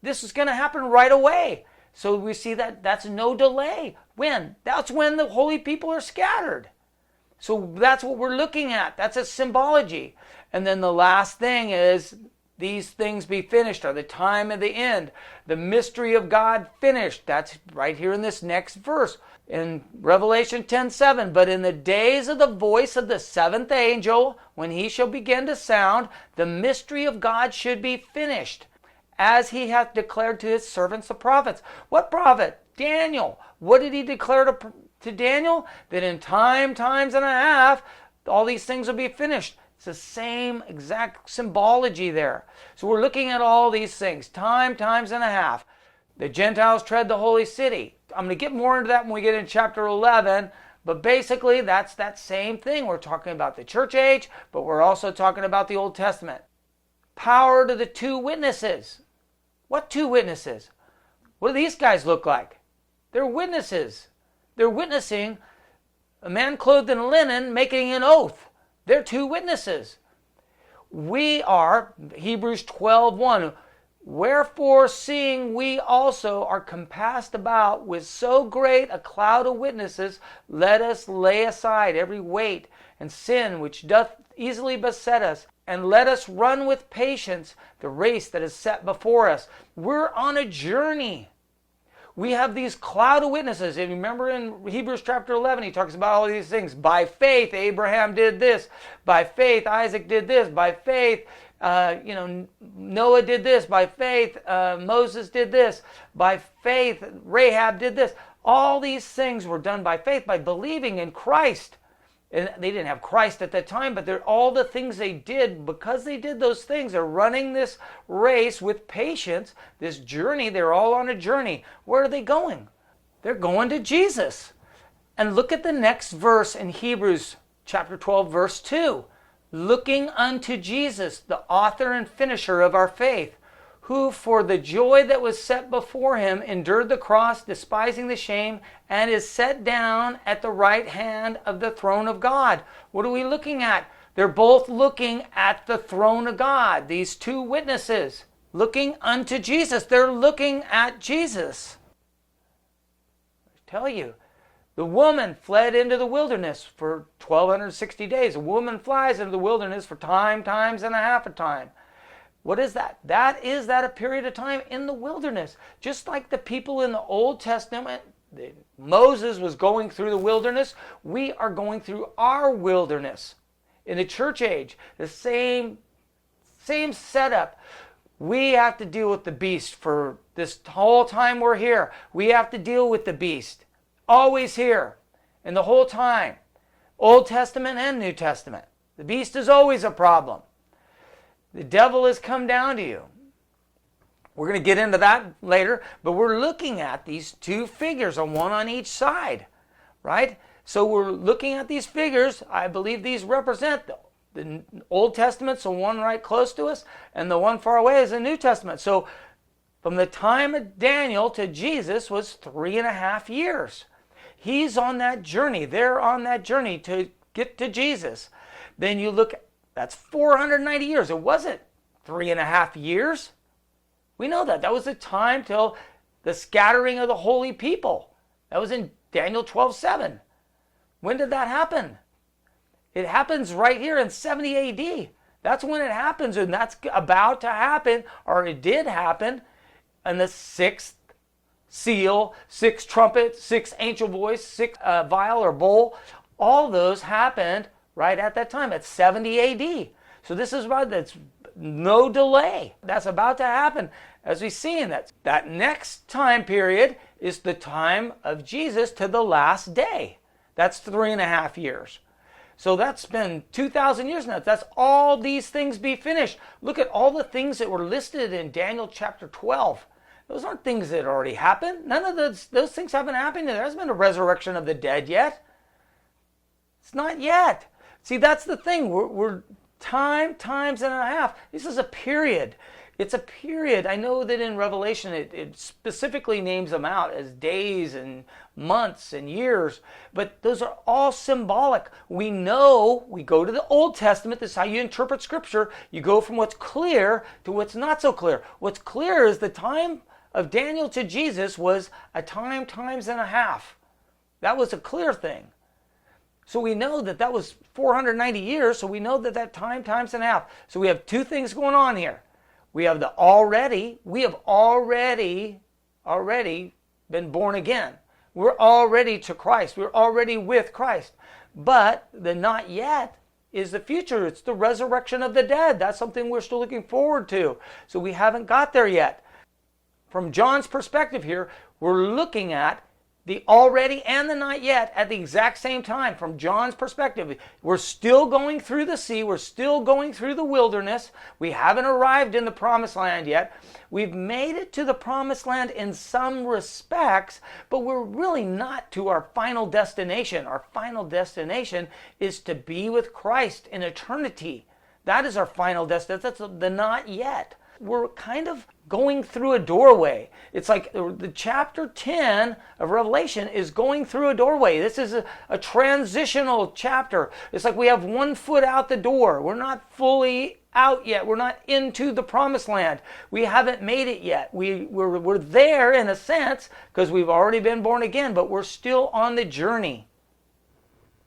Speaker 1: This is going to happen right away. So we see that that's no delay. When? That's when the holy people are scattered. So that's what we're looking at. That's a symbology. And then the last thing is, these things be finished, are the time of the end. The mystery of God finished. That's right here in this next verse. In Revelation 10:7, but in the days of the voice of the 7th angel, when he shall begin to sound, the mystery of God should be finished, as he hath declared to his servants the prophets. What prophet? Daniel. What did he declare to Daniel? That in times and a half, all these things will be finished. It's the same exact symbology there. So we're looking at all these things. Times and a half. The Gentiles tread the holy city. I'm going to get more into that when we get into chapter 11. But basically, that's that same thing. We're talking about the church age, but we're also talking about the Old Testament. Power to the 2 witnesses. What two witnesses? What do these guys look like? They're witnesses. They're witnessing a man clothed in linen making an oath. They're two witnesses. We are, Hebrews 12:1, wherefore seeing we also are compassed about with so great a cloud of witnesses, let us lay aside every weight and sin which doth easily beset us, and let us run with patience the race that is set before us. We're on a journey. We have these cloud of witnesses. And remember in Hebrews chapter 11, he talks about all these things. By faith, Abraham did this. By faith, Isaac did this. By faith, Noah did this. By faith, Moses did this. By faith, Rahab did this. All these things were done by faith, by believing in Christ. And they didn't have Christ at that time, but they're all the things they did. Because they did those things, they're running this race with patience, this journey. They're all on a journey. Where are they going? They're going to Jesus. And look at the next verse in Hebrews chapter 12, verse 2. Looking unto Jesus, the author and finisher of our faith, who for the joy that was set before him endured the cross, despising the shame, and is set down at the right hand of the throne of God. What are we looking at? They're both looking at the throne of God. These two witnesses looking unto Jesus. They're looking at Jesus. I tell you, the woman fled into the wilderness for 1,260 days. A woman flies into the wilderness for times and a half a time. What is that? That is a period of time in the wilderness. Just like the people in the Old Testament, Moses was going through the wilderness, we are going through our wilderness. In the church age, the same setup. We have to deal with the beast for this whole time we're here. We have to deal with the beast. Always here. And the whole time. Old Testament and New Testament. The beast is always a problem. The devil has come down to you. We're going to get into that later, but we're looking at these two figures, one on each side, right? So we're looking at these figures. I believe these represent the Old Testament, so one right close to us, and the one far away is the New Testament. So from the time of Daniel to Jesus was 3.5 years. He's on that journey. They're on that journey to get to Jesus. Then you look, that's 490 years. It wasn't 3.5 years. We know that. That was the time till the scattering of the holy people. That was in Daniel 12:7. When did that happen? It happens right here in 70 AD. That's when it happens, and that's about to happen, or it did happen, in the 6th seal, 6th trumpet, 6th angel voice, 6th vial or bowl. All those happened right at that time, at 70 AD. So this is about, that's no delay. That's about to happen. As we see in that next time period is the time of Jesus to the last day. That's 3.5 years. So that's been 2,000 years now. That's all these things be finished. Look at all the things that were listed in Daniel chapter 12. Those aren't things that already happened. None of those things haven't happened. There hasn't been a resurrection of the dead yet. It's not yet. See, that's the thing. We're times and a half. This is a period. It's a period. I know that in Revelation it specifically names them out as days and months and years, but those are all symbolic. We know, we go to the Old Testament. This is how you interpret Scripture. You go from what's clear to what's not so clear. What's clear is the time of Daniel to Jesus was a times and a half. That was a clear thing. So we know that was 490 years, so we know that times and a half. So we have two things going on here. We have we have already been born again. We're already to Christ. We're already with Christ. But the not yet is the future. It's the resurrection of the dead. That's something we're still looking forward to. So we haven't got there yet. From John's perspective here, we're looking at the already and the not yet at the exact same time. From John's perspective, we're still going through the sea. We're still going through the wilderness. We haven't arrived in the promised land yet. We've made it to the promised land in some respects, but we're really not to our final destination. Our final destination is to be with Christ in eternity. That is our final destination. That's the not yet. We're kind of going through a doorway. It's like the chapter 10 of Revelation is going through a doorway. This is a transitional chapter. It's like we have one foot out the door. We're not fully out yet. We're not into the promised land. We haven't made it yet. We're there in a sense because we've already been born again, but we're still on the journey.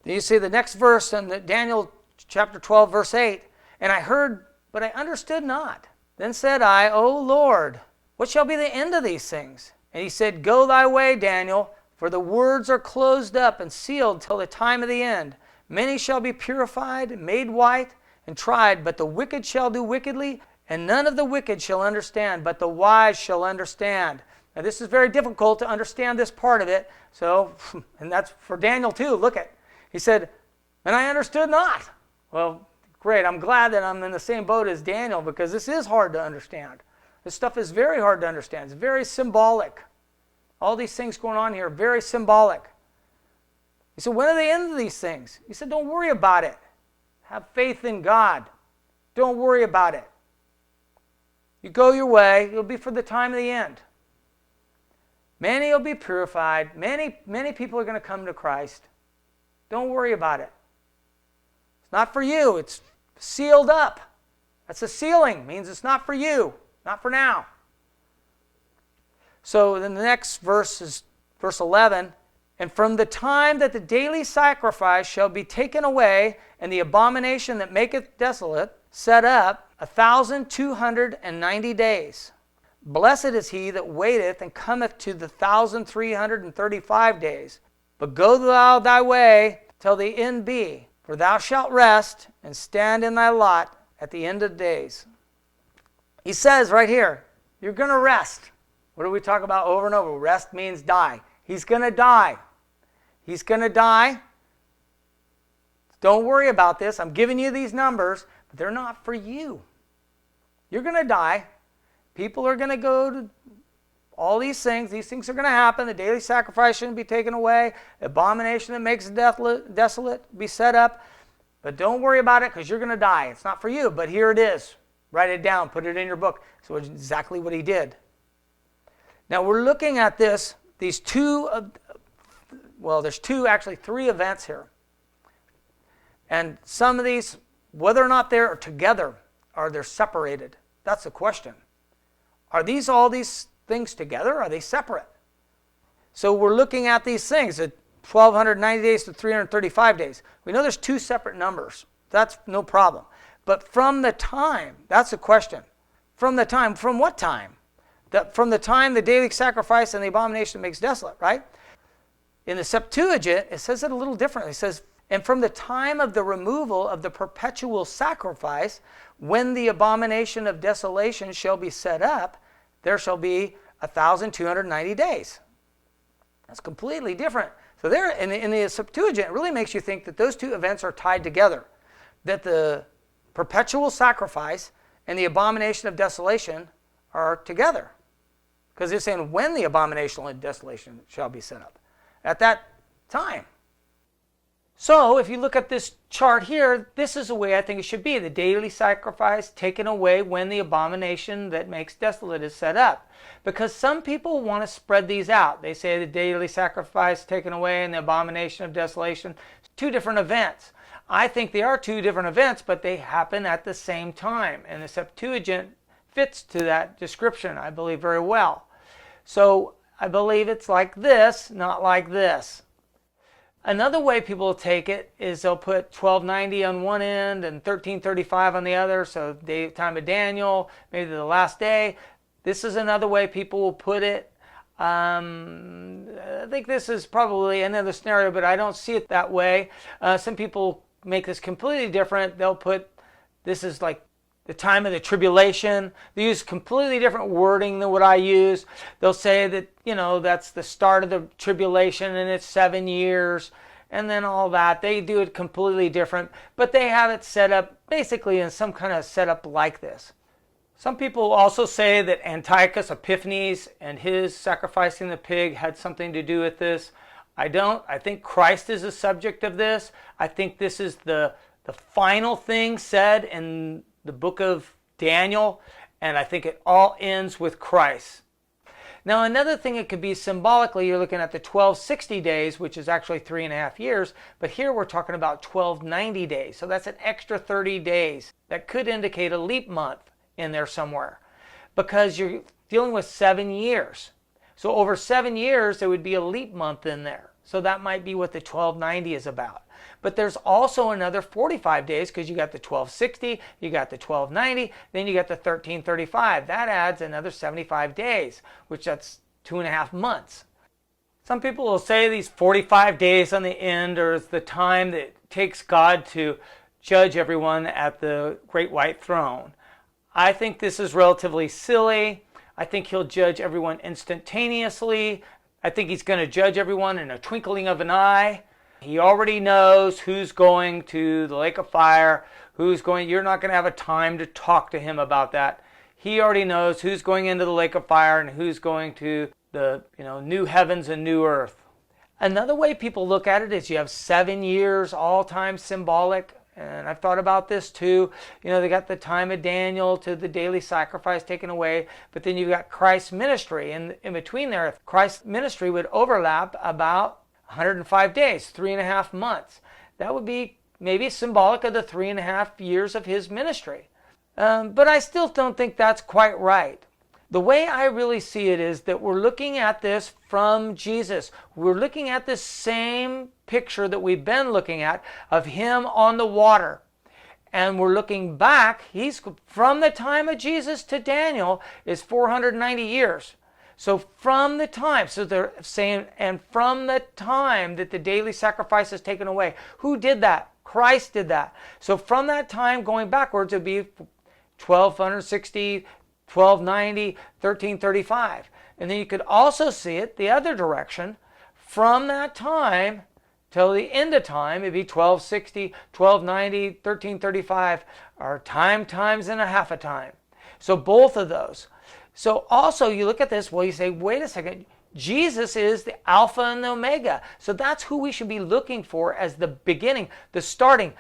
Speaker 1: You see the next verse in Daniel chapter 12, verse 8. And I heard, but I understood not. Then said I, O Lord, what shall be the end of these things? And he said, Go thy way, Daniel, for the words are closed up and sealed till the time of the end. Many shall be purified, made white, and tried, but the wicked shall do wickedly, and none of the wicked shall understand, but the wise shall understand. Now this is very difficult to understand this part of it. So, and that's for Daniel too. Look at, he said, and I understood not. Well, great. I'm glad that I'm in the same boat as Daniel because this is hard to understand. This stuff is very hard to understand. It's very symbolic. All these things going on here are very symbolic. He said, when are the end of these things? He said, don't worry about it. Have faith in God. Don't worry about it. You go your way. It'll be for the time of the end. Many will be purified. Many people are going to come to Christ. Don't worry about it. It's not for you. It's sealed up. That's a sealing. It means it's not for you. Not for now. So then the next verse is verse 11. And from the time that the daily sacrifice shall be taken away, and the abomination that maketh desolate set up 1,290 days. Blessed is he that waiteth and cometh to the 1,335 days. But go thou thy way till the end be, for thou shalt rest and stand in thy lot at the end of days. He says right here, you're going to rest. What do we talk about over and over? Rest means die. He's going to die. He's going to die. Don't worry about this. I'm giving you these numbers, but they're not for you. You're going to die. People are going to go to all these things. These things are going to happen. The daily sacrifice shouldn't be taken away. The abomination that makes desolate be set up. But don't worry about it because you're going to die. It's not for you, but here it is. Write it down. Put it in your book. So it's exactly what he did. Now we're looking at this. These two, there's actually three events here. And some of these, whether or not they're together, or they're separated, that's the question. Are these all these things together? Or are they separate? So we're looking at these things, the 1,290 days to 335 days. We know there's two separate numbers. That's no problem. But from the time, that's the question. From the time, from what time? From the time the daily sacrifice and the abomination makes desolate, right? In the Septuagint, it says it a little differently. It says, and from the time of the removal of the perpetual sacrifice, when the abomination of desolation shall be set up, there shall be 1,290 days. That's completely different. So there, in the Septuagint, it really makes you think that those two events are tied together. That the perpetual sacrifice and the abomination of desolation are together. Because it's saying when the abomination of desolation shall be set up. At that time. So if you look at this chart here, this is the way I think it should be. The daily sacrifice taken away when the abomination that makes desolate is set up. Because some people want to spread these out. They say the daily sacrifice taken away and the abomination of desolation. Two different events. I think they are two different events, but they happen at the same time. And the Septuagint fits to that description, I believe, very well. So I believe it's like this, not like this. Another way people will take it is they'll put 1290 on one end and 1335 on the other. So the time of Daniel, maybe the last day. This is another way people will put it. I think this is probably another scenario, but I don't see it that way. Some people make this completely different. They'll put, this is like the time of the tribulation. They use completely different wording than what I use. They'll say that, that's the start of the tribulation and it's 7 years and then all that. They do it completely different, but they have it set up basically in some kind of setup like this. Some people also say that Antiochus Epiphanes and his sacrificing the pig had something to do with this. I don't. I think Christ is the subject of this. I think this is the final thing said in the book of Daniel, And I think it all ends with Christ. Now, another thing it could be symbolically, you're looking at the 1260 days, which is actually 3.5 years, but here we're talking about 1290 days. So that's an extra 30 days. That could indicate a leap month in there somewhere, because you're dealing with 7 years. So over 7 years, there would be a leap month in there. So that might be what the 1290 is about. But there's also another 45 days, because you got the 1260, you got the 1290, then you got the 1335. That adds another 75 days, which that's 2.5 months. Some people will say these 45 days on the end is the time that it takes God to judge everyone at the great white throne. I think this is relatively silly. I think he'll judge everyone instantaneously. I think he's going to judge everyone in a twinkling of an eye. He already knows who's going to the lake of fire, you're not going to have a time to talk to him about that. He already knows who's going into the lake of fire and who's going to the new heavens and new earth. Another way people look at it is you have 7 years, all time symbolic. And I've thought about this too. They got the time of Daniel to the daily sacrifice taken away, but then you've got Christ's ministry. And in between there, Christ's ministry would overlap about 105 days, 3.5 months. That would be maybe symbolic of the 3.5 years of his ministry. But I still don't think that's quite right. The way I really see it is that we're looking at this from Jesus. We're looking at this same picture that we've been looking at of him on the water. And we're looking back, he's from the time of Jesus to Daniel is 490 years. So from the time, so they're saying, and from the time that the daily sacrifice is taken away, who did that? Christ did that. So from that time going backwards, it would be 1260, 1290, 1335. And then you could also see it the other direction. From that time till the end of time, it'd be 1260, 1290, 1335, or times and a half a time. So both of those. So also you look at this, well, you say, wait a second, Jesus is the Alpha and the Omega. So that's who we should be looking for as the beginning, the starting.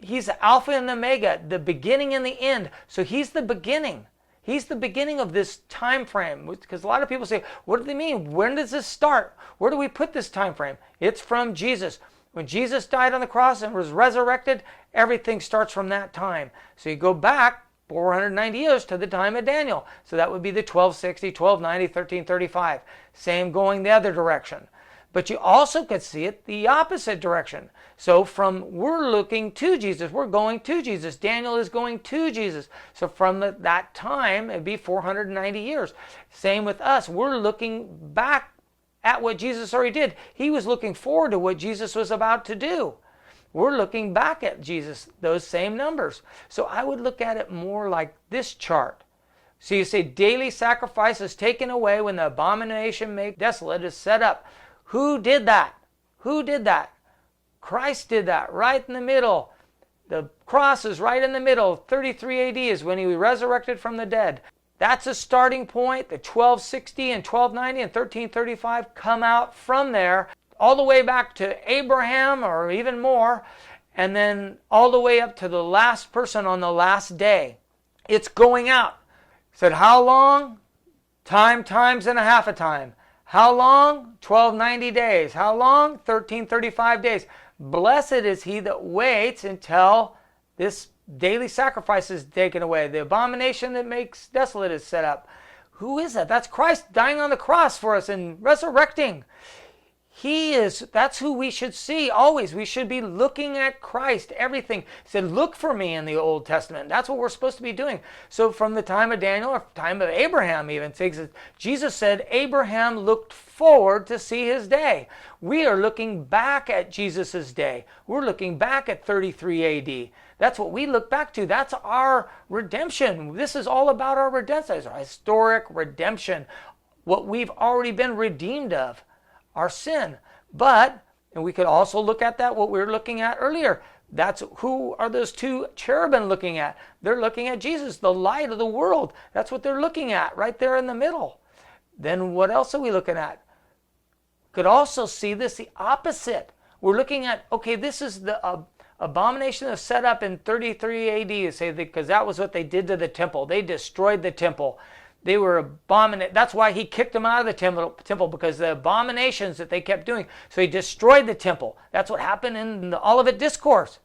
Speaker 1: He's the Alpha and the Omega, the beginning and the end. So he's the beginning. He's the beginning of this time frame. Because a lot of people say, what do they mean? When does this start? Where do we put this time frame? It's from Jesus. When Jesus died on the cross and was resurrected, everything starts from that time. So you go back 490 years to the time of Daniel. So that would be the 1260, 1290, 1335. Same going the other direction. But you also could see it the opposite direction. So we're looking to Jesus. We're going to Jesus. Daniel is going to Jesus. So from that time, it'd be 490 years. Same with us. We're looking back at what Jesus already did. He was looking forward to what Jesus was about to do. We're looking back at Jesus, those same numbers. So I would look at it more like this chart. So you say daily sacrifice is taken away when the abomination made desolate is set up. Who did that? Who did that? Christ did that right in the middle. The cross is right in the middle. 33 AD is when he was resurrected from the dead. That's a starting point. The 1260 and 1290 and 1335 come out from there all the way back to Abraham or even more, and then all the way up to the last person on the last day. It's going out. Said how long? Times and a half a time. How long? 1290 days. How long? 1335 days. Blessed is he that waits until this daily sacrifice is taken away. The abomination that makes desolate is set up. Who is that? That's Christ dying on the cross for us and resurrecting. That's who we should see always. We should be looking at Christ, everything. He said, look for me in the Old Testament. That's what we're supposed to be doing. So from the time of Daniel, or time of Abraham even, Jesus said, Abraham looked forward to see his day. We are looking back at Jesus' day. We're looking back at 33 AD. That's what we look back to. That's our redemption. This is all about our redemption. It's our historic redemption. What we've already been redeemed of. Our sin. And we could also look at that, what we were looking at earlier. That's who are those two cherubim looking at? They're looking at Jesus, the light of the world. That's what they're looking at right there in the middle. Then what else are we looking at? Could also see this the opposite. We're looking at, okay, this is the Abomination was set up in 33 AD, you say, because that was what they did to the temple. They destroyed the temple. They were abominate. That's why he kicked them out of the temple, because the abominations that they kept doing. So he destroyed the temple. That's what happened in the Olivet Discourse.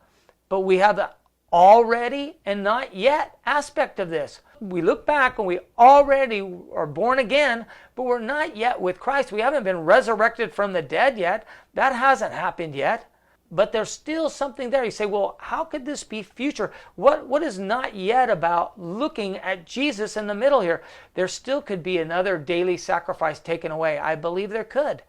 Speaker 1: But we have the already and not yet aspect of this. We look back and we already are born again, but we're not yet with Christ. We haven't been resurrected from the dead yet. That hasn't happened yet. But there's still something there. You say, well, how could this be future? What is not yet about looking at Jesus in the middle here? There still could be another daily sacrifice taken away. I believe there could.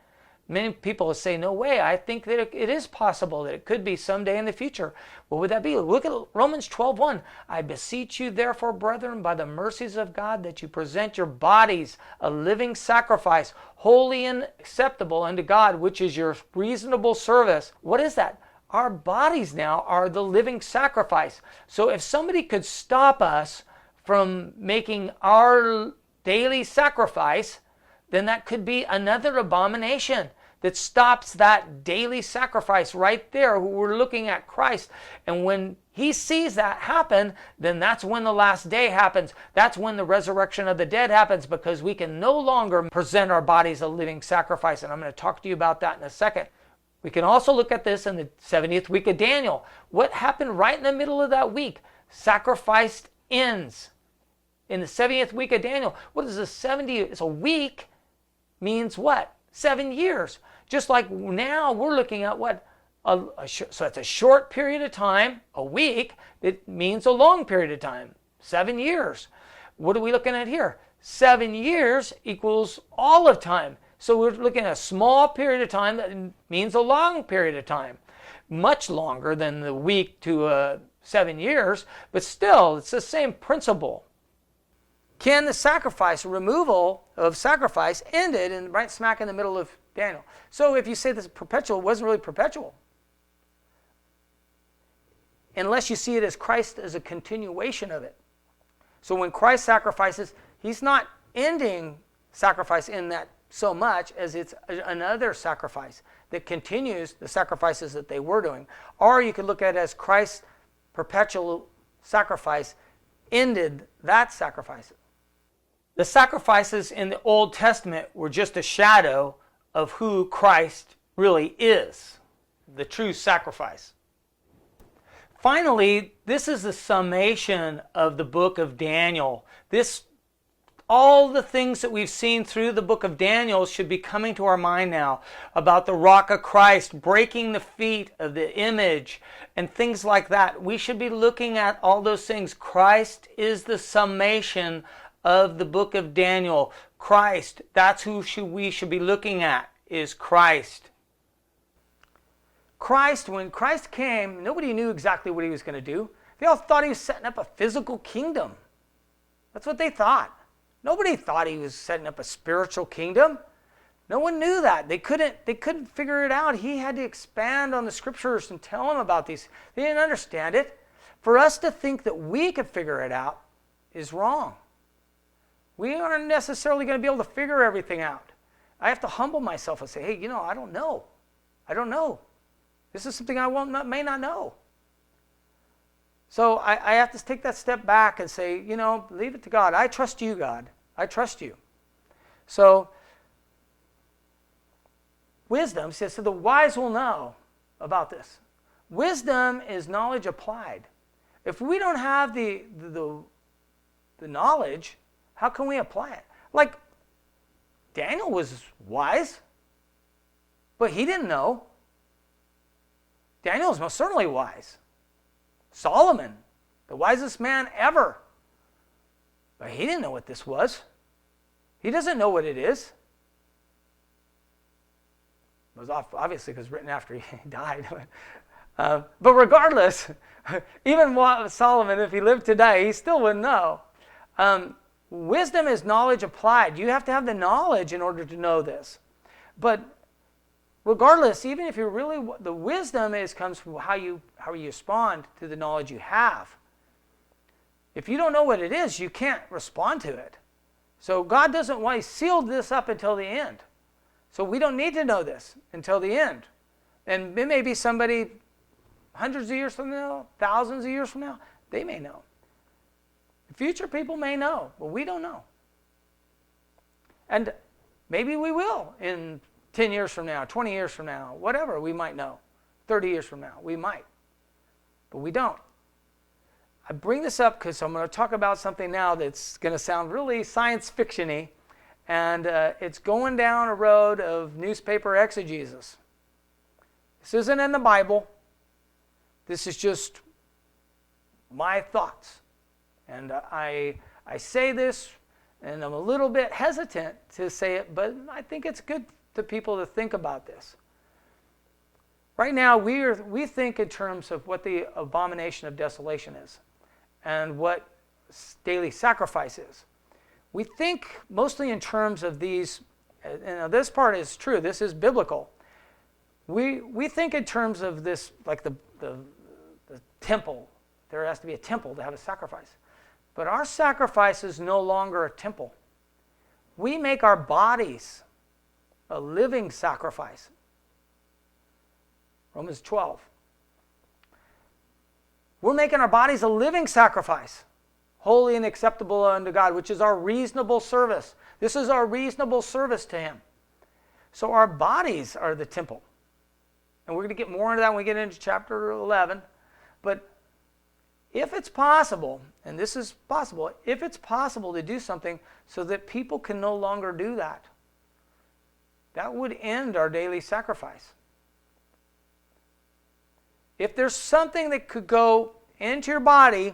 Speaker 1: Many people will say, no way. I think that it is possible that it could be someday in the future. What would that be? Look at Romans 12:1. I beseech you, therefore, brethren, by the mercies of God, that you present your bodies a living sacrifice, holy and acceptable unto God, which is your reasonable service. What is that? Our bodies now are the living sacrifice. So if somebody could stop us from making our daily sacrifice, then that could be another abomination that stops that daily sacrifice right there. We're looking at Christ. And when he sees that happen, then that's when the last day happens. That's when the resurrection of the dead happens, because we can no longer present our bodies a living sacrifice. And I'm going to talk to you about that in a second. We can also look at this in the 70th week of Daniel. What happened right in the middle of that week? Sacrifice ends. In the 70th week of Daniel, what is the 70? It's a week. Means what? 7 years. Just like now we're looking at what? So it's a short period of time, a week. It means a long period of time, 7 years. What are we looking at here? 7 years equals all of time. So we're looking at a small period of time that means a long period of time. Much longer than the week to 7 years, but still it's the same principle. Can the sacrifice, removal of sacrifice, ended in right smack in the middle of Daniel? So if you say this perpetual, it wasn't really perpetual. Unless you see it as Christ as a continuation of it. So when Christ sacrifices, he's not ending sacrifice in that so much as it's another sacrifice that continues the sacrifices that they were doing. Or you could look at it as Christ's perpetual sacrifice ended that sacrifice. The sacrifices in the Old Testament were just a shadow of who Christ really is, the true sacrifice. Finally, this is the summation of the book of Daniel. All the things that we've seen through the book of Daniel should be coming to our mind now about the rock of Christ, breaking the feet of the image, and things like that. We should be looking at all those things. Christ is the summation of the book of Daniel. Christ, that's who we should be looking at, is Christ. Christ, when Christ came, nobody knew exactly what he was going to do. They all thought he was setting up a physical kingdom. That's what they thought. Nobody thought he was setting up a spiritual kingdom. No one knew that. They couldn't figure it out. He had to expand on the scriptures and tell them about these. They didn't understand it. For us to think that we could figure it out is wrong. We aren't necessarily going to be able to figure everything out. I have to humble myself and say, hey, I don't know. I don't know. This is something I may not know. So I have to take that step back and say, leave it to God. I trust you, God. I trust you. So wisdom says, so the wise will know about this. Wisdom is knowledge applied. If we don't have the knowledge, how can we apply it? Like, Daniel was wise, but he didn't know. Daniel was most certainly wise. Solomon, the wisest man ever. But he didn't know what this was. He doesn't know what it is. It was obviously because written after he died. But regardless, even Solomon, if he lived today, he still wouldn't know. Wisdom is knowledge applied. You have to have the knowledge in order to know this. But regardless, even if you're really, the wisdom comes from how you respond to the knowledge you have. If you don't know what it is, you can't respond to it. So God doesn't want, he sealed this up until the end. So we don't need to know this until the end. And it may be somebody hundreds of years from now, thousands of years from now, they may know. Future people may know, but we don't know. And maybe we will in 10 years from now, 20 years from now, whatever, we might know. 30 years from now, we might. But we don't. I bring this up because I'm going to talk about something now that's going to sound really science fiction-y, and it's going down a road of newspaper exegesis. This isn't in the Bible. This is just my thoughts. And I say this, and I'm a little bit hesitant to say it, but I think it's good to people to think about this. Right now, we think in terms of what the abomination of desolation is and what daily sacrifice is. We think mostly in terms of these, and this part is true, this is biblical. We think in terms of this, like the temple. There has to be a temple to have a sacrifice. But our sacrifice is no longer a temple. We make our bodies a living sacrifice. Romans 12. We're making our bodies a living sacrifice, holy and acceptable unto God, which is our reasonable service. This is our reasonable service to Him. So our bodies are the temple. And we're going to get more into that when we get into chapter 11. But if it's possible, and this is possible, if it's possible to do something so that people can no longer do that, that would end our daily sacrifice. If there's something that could go into your body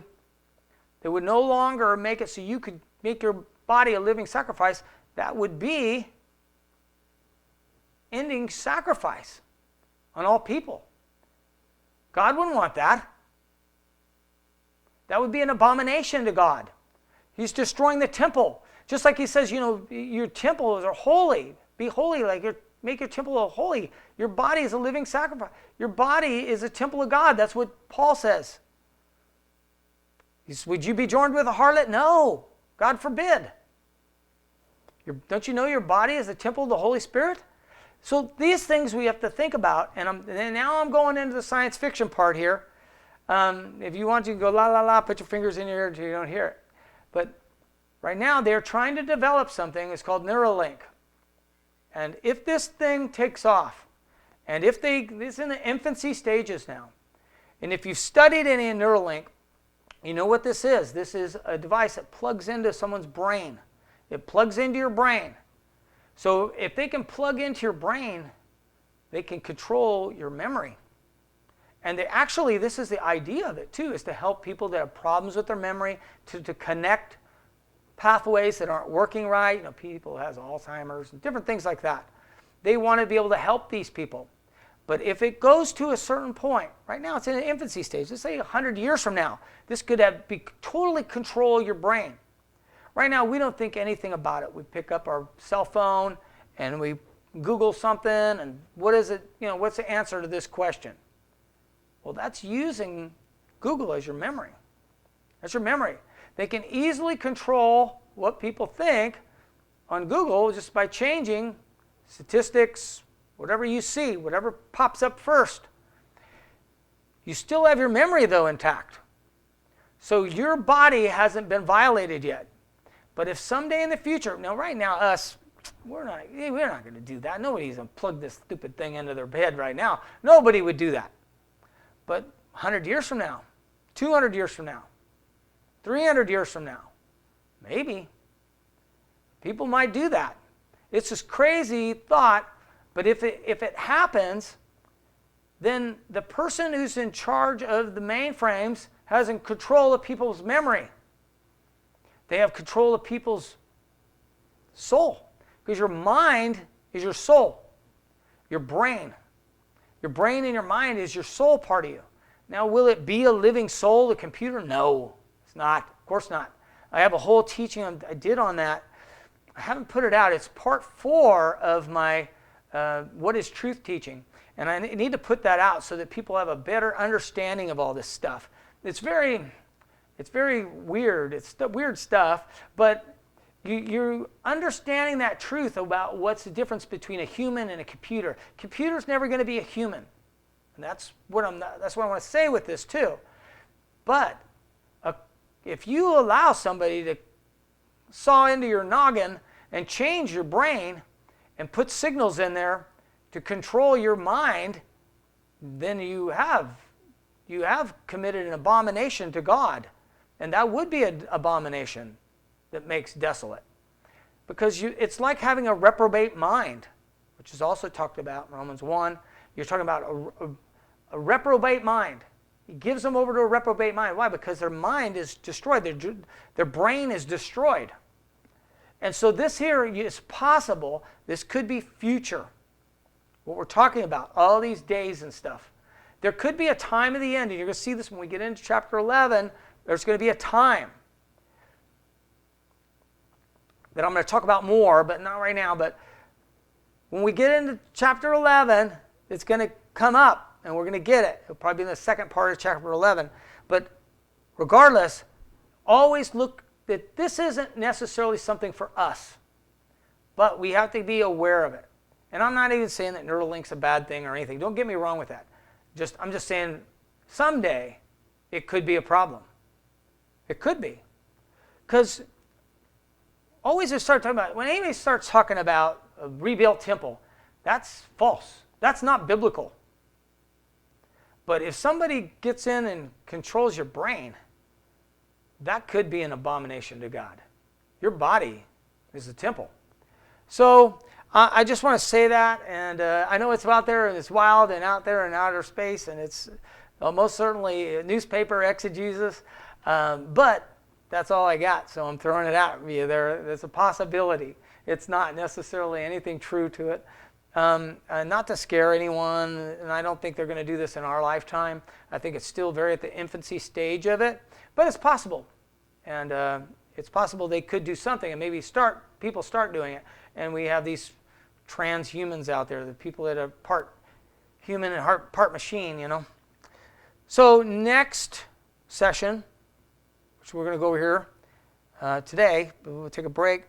Speaker 1: that would no longer make it so you could make your body a living sacrifice, that would be ending sacrifice on all people. God wouldn't want that. That would be an abomination to God. He's destroying the temple. Just like He says, your temples are holy. Be holy, make your temple holy. Your body is a living sacrifice. Your body is a temple of God. That's what Paul says. Would you be joined with a harlot? No. God forbid. Don't you know your body is the temple of the Holy Spirit? So these things we have to think about. And now I'm going into the science fiction part here. If you want to go la la la, put your fingers in your ear so you don't hear it. But right now they're trying to develop something. It's called Neuralink. And if this thing takes off, and it's in the infancy stages now, and if you've studied any in Neuralink, you know what this is. This is a device that plugs into someone's brain. It plugs into your brain. So if they can plug into your brain, they can control your memory. And this is the idea of it too, is to help people that have problems with their memory, to connect pathways that aren't working right. People who have Alzheimer's and different things like that. They want to be able to help these people. But if it goes to a certain point, right now it's in an infancy stage, let's say 100 years from now, this could totally control your brain. Right now we don't think anything about it. We pick up our cell phone and we Google something, and what is it, what's the answer to this question? Well, that's using Google as your memory. That's your memory. They can easily control what people think on Google just by changing statistics, whatever you see, whatever pops up first. You still have your memory, though, intact. So your body hasn't been violated yet. But if someday in the future, now right now we're not going to do that. Nobody's going to plug this stupid thing into their head right now. Nobody would do that. But 100 years from now, 200 years from now, 300 years from now, maybe, people might do that. It's this crazy thought, but if it happens, then the person who's in charge of the mainframes has control of people's memory. They have control of people's soul. Because your mind is your soul, your brain. Your brain and your mind is your soul part of you. Now, will it be a living soul, the computer? No, it's not. Of course not. I have a whole teaching I did on that. I haven't put it out. It's part 4 of my What is Truth teaching. And I need to put that out so that people have a better understanding of all this stuff. It's very weird. It's weird stuff, but you're understanding that truth about what's the difference between a human and a computer. Computer's never going to be a human. And that's what I want to say with this too. But if you allow somebody to saw into your noggin and change your brain and put signals in there to control your mind, then you have committed an abomination to God. And that would be an abomination that makes desolate. Because it's like having a reprobate mind, which is also talked about in Romans 1. You're talking about a reprobate mind. He gives them over to a reprobate mind. Why? Because their mind is destroyed. Their brain is destroyed. And so this here is possible. This could be future. What we're talking about, all these days and stuff. There could be a time of the end, and you're going to see this when we get into chapter 11. There's going to be a time that I'm going to talk about more, but not right now. But when we get into chapter 11, it's going to come up, and we're going to get it. It'll probably be in the second part of chapter 11. But regardless, always look that this isn't necessarily something for us, but we have to be aware of it. And I'm not even saying that Neuralink's a bad thing or anything. Don't get me wrong with that. I'm just saying someday it could be a problem. It could be. Because always when anybody starts talking about a rebuilt temple, that's false. That's not biblical. But if somebody gets in and controls your brain, that could be an abomination to God. Your body is a temple. So I just want to say that, and I know it's out there and it's wild and out there in outer space, and it's most certainly a newspaper exegesis, but that's all I got, so I'm throwing it out at you. There's a possibility. It's not necessarily anything true to it. Not to scare anyone, and I don't think they're going to do this in our lifetime. I think it's still very at the infancy stage of it, but it's possible. And it's possible they could do something, and maybe people start doing it, and we have these transhumans out there, the people that are part human and part machine, you know. So next session, which we're going to go over here today, but we'll take a break,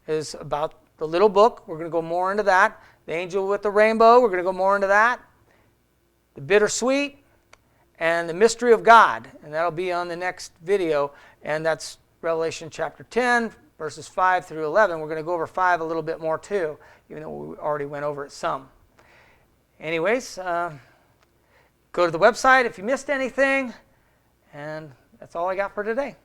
Speaker 1: is about the little book. We're going to go more into that. The angel with the rainbow, we're going to go more into that. The bittersweet, and the mystery of God. And that'll be on the next video. And that's Revelation chapter 10, verses 5 through 11. We're going to go over 5 a little bit more too, even though we already went over it some. Anyways, go to the website if you missed anything. And that's all I got for today.